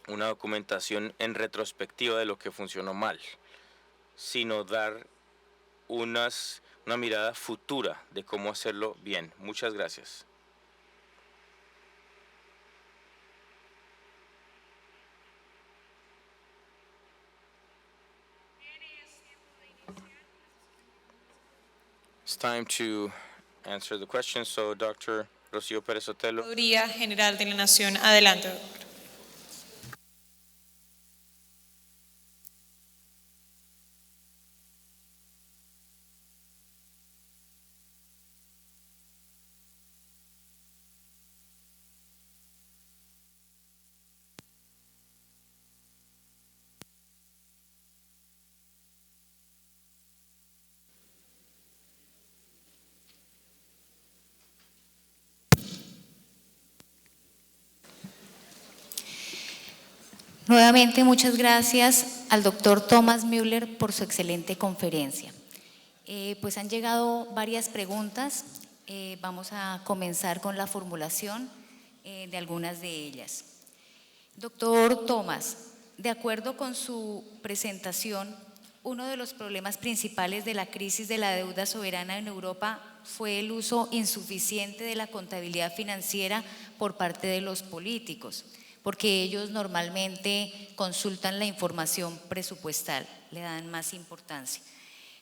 una documentación en retrospectiva de lo que funcionó mal, sino dar una mirada futura de cómo hacerlo bien. Muchas gracias. It's time to answer the questions. So, Dr. Rocío Pérez Sotelo. Procuraduría General de la Nación. Adelante, doctor. Nuevamente, muchas gracias al doctor Thomas Müller por su excelente conferencia. Pues han llegado varias preguntas. Vamos a comenzar con la formulación de algunas de ellas. Doctor Thomas, de acuerdo con su presentación, uno de los problemas principales de la crisis de la deuda soberana en Europa fue el uso insuficiente de la contabilidad financiera por parte de los políticos, porque ellos normalmente consultan la información presupuestal, le dan más importancia.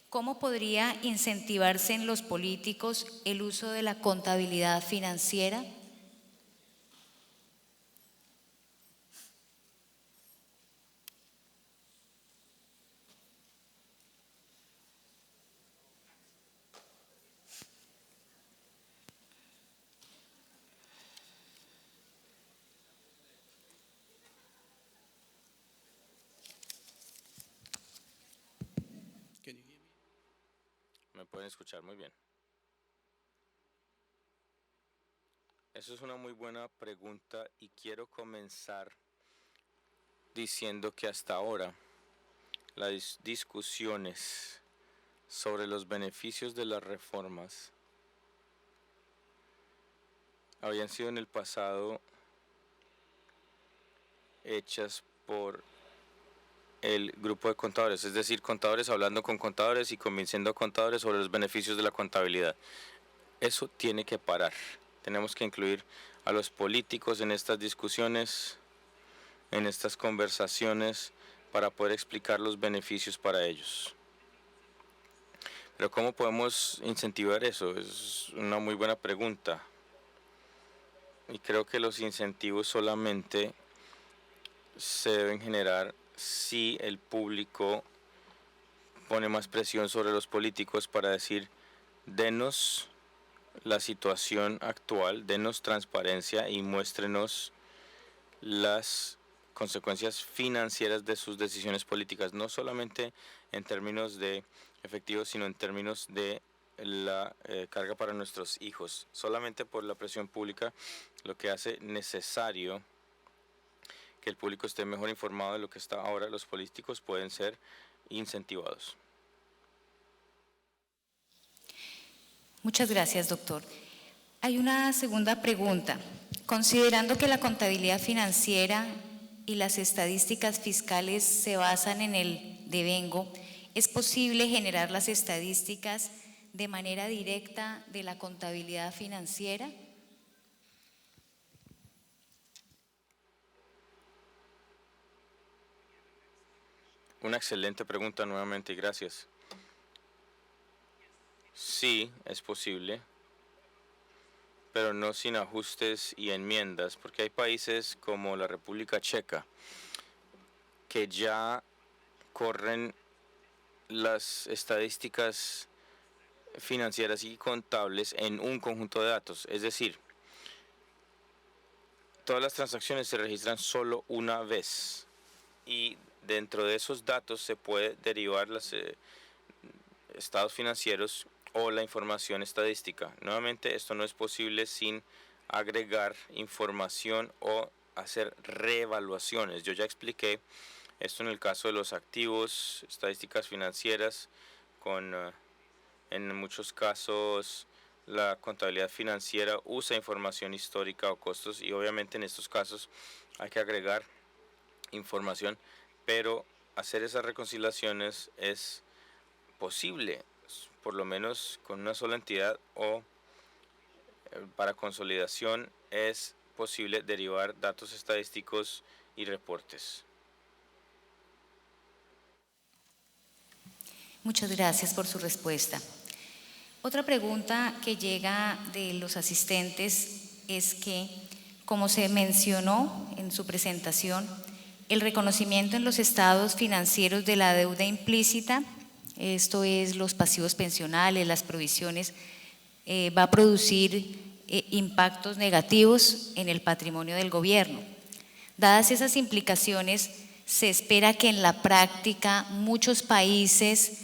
¿Cómo podría incentivarse en los políticos el uso de la contabilidad financiera? Me pueden escuchar muy bien. Eso es una muy buena pregunta y quiero comenzar diciendo que hasta ahora las discusiones sobre los beneficios de las reformas habían sido en el pasado hechas por el grupo de contadores, es decir, contadores hablando con contadores y convenciendo a contadores sobre los beneficios de la contabilidad. Eso tiene que parar. Tenemos que incluir a los políticos en estas discusiones, en estas conversaciones, para poder explicar los beneficios para ellos. Pero ¿cómo podemos incentivar eso? Es una muy buena pregunta. Y creo que los incentivos solamente se deben generar si el público pone más presión sobre los políticos para decir, denos la situación actual, denos transparencia y muéstrenos las consecuencias financieras de sus decisiones políticas, no solamente en términos de efectivos, sino en términos de la carga para nuestros hijos. Solamente por la presión pública, lo que hace necesario que el público esté mejor informado de lo que está ahora, los políticos pueden ser incentivados. Muchas gracias, doctor. Hay una segunda pregunta. Considerando que la contabilidad financiera y las estadísticas fiscales se basan en el devengo, ¿es posible generar las estadísticas de manera directa de la contabilidad financiera? Una excelente pregunta nuevamente y gracias. Sí, es posible, pero no sin ajustes y enmiendas, porque hay países como la República Checa que ya corren las estadísticas financieras y contables en un conjunto de datos, es decir, todas las transacciones se registran solo una vez y dentro de esos datos se puede derivar los estados financieros o la información estadística. Nuevamente, esto no es posible sin agregar información o hacer reevaluaciones. Yo ya expliqué esto en el caso de los activos, estadísticas financieras, con en muchos casos la contabilidad financiera usa información histórica o costos y obviamente en estos casos hay que agregar información, pero hacer esas reconciliaciones es posible, por lo menos con una sola entidad o para consolidación es posible derivar datos estadísticos y reportes. Muchas gracias por su respuesta. Otra pregunta que llega de los asistentes es que, como se mencionó en su presentación, el reconocimiento en los estados financieros de la deuda implícita, esto es los pasivos pensionales, las provisiones, va a producir impactos negativos en el patrimonio del gobierno. Dadas esas implicaciones, se espera que en la práctica muchos países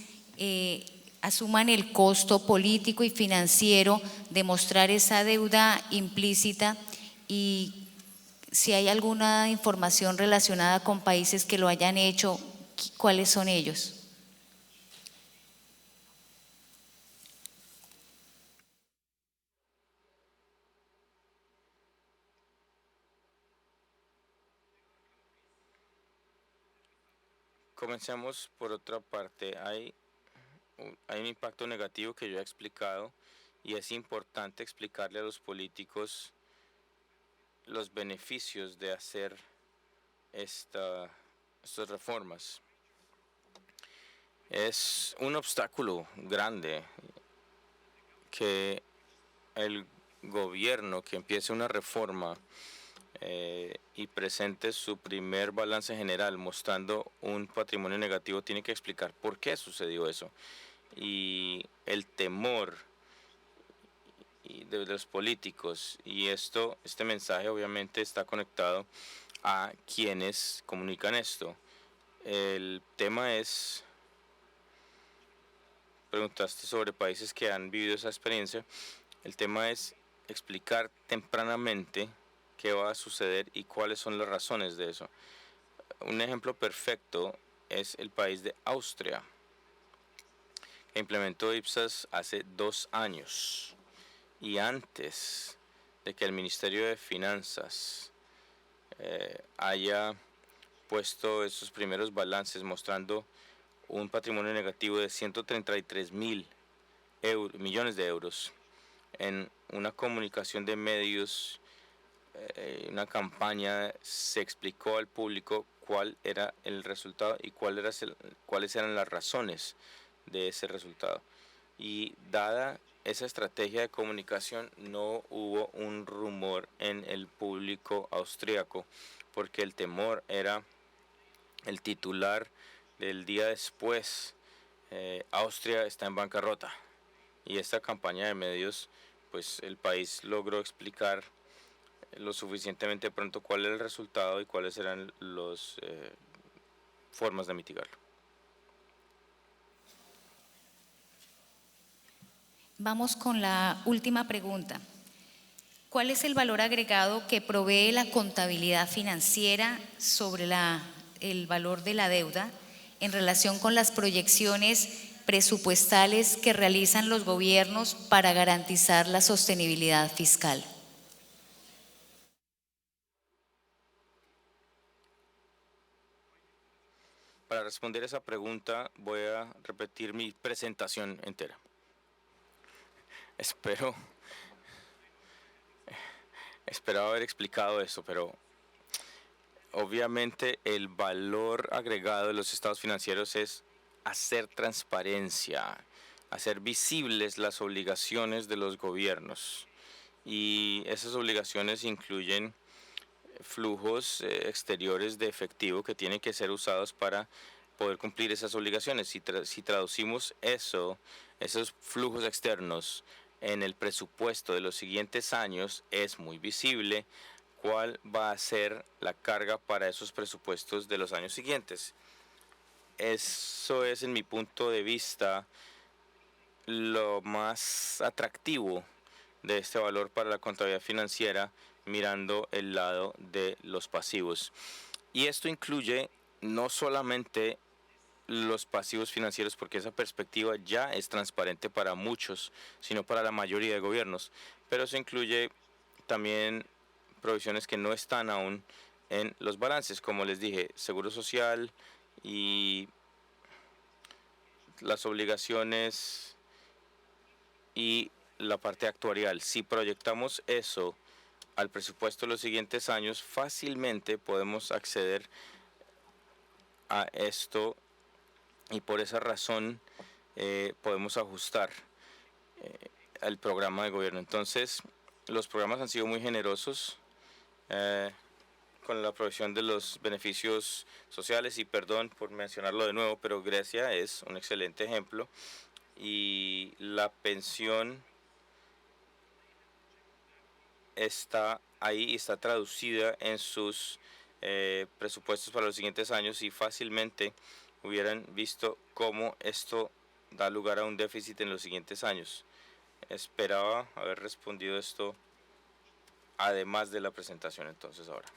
asuman el costo político y financiero de mostrar esa deuda implícita, y si hay alguna información relacionada con países que lo hayan hecho, ¿cuáles son ellos? Comencemos por otra parte. Hay un impacto negativo que yo he explicado y es importante explicarle a los políticos los beneficios de hacer estas reformas. Es un obstáculo grande que el gobierno que empiece una reforma y presente su primer balance general mostrando un patrimonio negativo, tiene que explicar por qué sucedió eso. Y el temor de los políticos, y este mensaje obviamente está conectado a quienes comunican esto. El tema es, preguntaste sobre países que han vivido esa experiencia, el tema es explicar tempranamente qué va a suceder y cuáles son las razones de eso. Un ejemplo perfecto es el país de Austria, que implementó IPSAS hace 2 años, y antes de que el Ministerio de Finanzas haya puesto esos primeros balances mostrando un patrimonio negativo de 133.000 millones de euros, en una comunicación de medios, una campaña, se explicó al público cuál era el resultado y cuáles eran las razones de ese resultado. Y dada esa estrategia de comunicación, no hubo un rumor en el público austríaco, porque el temor era el titular del día después: Austria está en bancarrota. Y esta campaña de medios, pues el país logró explicar lo suficientemente pronto cuál era el resultado y cuáles eran las formas de mitigarlo. Vamos con la última pregunta. ¿Cuál es el valor agregado que provee la contabilidad financiera sobre el valor de la deuda en relación con las proyecciones presupuestales que realizan los gobiernos para garantizar la sostenibilidad fiscal? Para responder esa pregunta voy a repetir mi presentación entera. Espero haber explicado eso, pero obviamente el valor agregado de los estados financieros es hacer transparencia, hacer visibles las obligaciones de los gobiernos. Y esas obligaciones incluyen flujos exteriores de efectivo que tienen que ser usados para poder cumplir esas obligaciones. Si traducimos esos flujos externos en el presupuesto de los siguientes años, es muy visible cuál va a ser la carga para esos presupuestos de los años siguientes. Eso es, en mi punto de vista, lo más atractivo de este valor para la contabilidad financiera, mirando el lado de los pasivos. Y esto incluye no solamente los pasivos financieros, porque esa perspectiva ya es transparente para muchos, sino para la mayoría de gobiernos, pero eso incluye también provisiones que no están aún en los balances, como les dije, seguro social y las obligaciones y la parte actuarial. Si proyectamos eso al presupuesto de los siguientes años, fácilmente podemos acceder a esto, y por esa razón podemos ajustar el programa de gobierno. Entonces, los programas han sido muy generosos con la provisión de los beneficios sociales, y perdón por mencionarlo de nuevo, pero Grecia es un excelente ejemplo, y la pensión está ahí y está traducida en sus presupuestos para los siguientes años, y fácilmente hubieran visto cómo esto da lugar a un déficit en los siguientes años. Esperaba haber respondido esto además de la presentación, entonces ahora.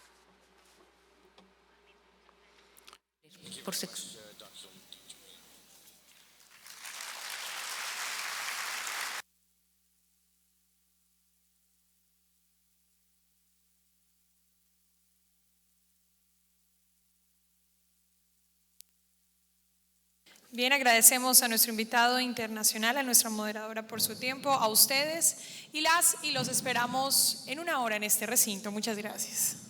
Bien, agradecemos a nuestro invitado internacional, a nuestra moderadora por su tiempo, a ustedes, y los esperamos en 1 hora en este recinto. Muchas gracias.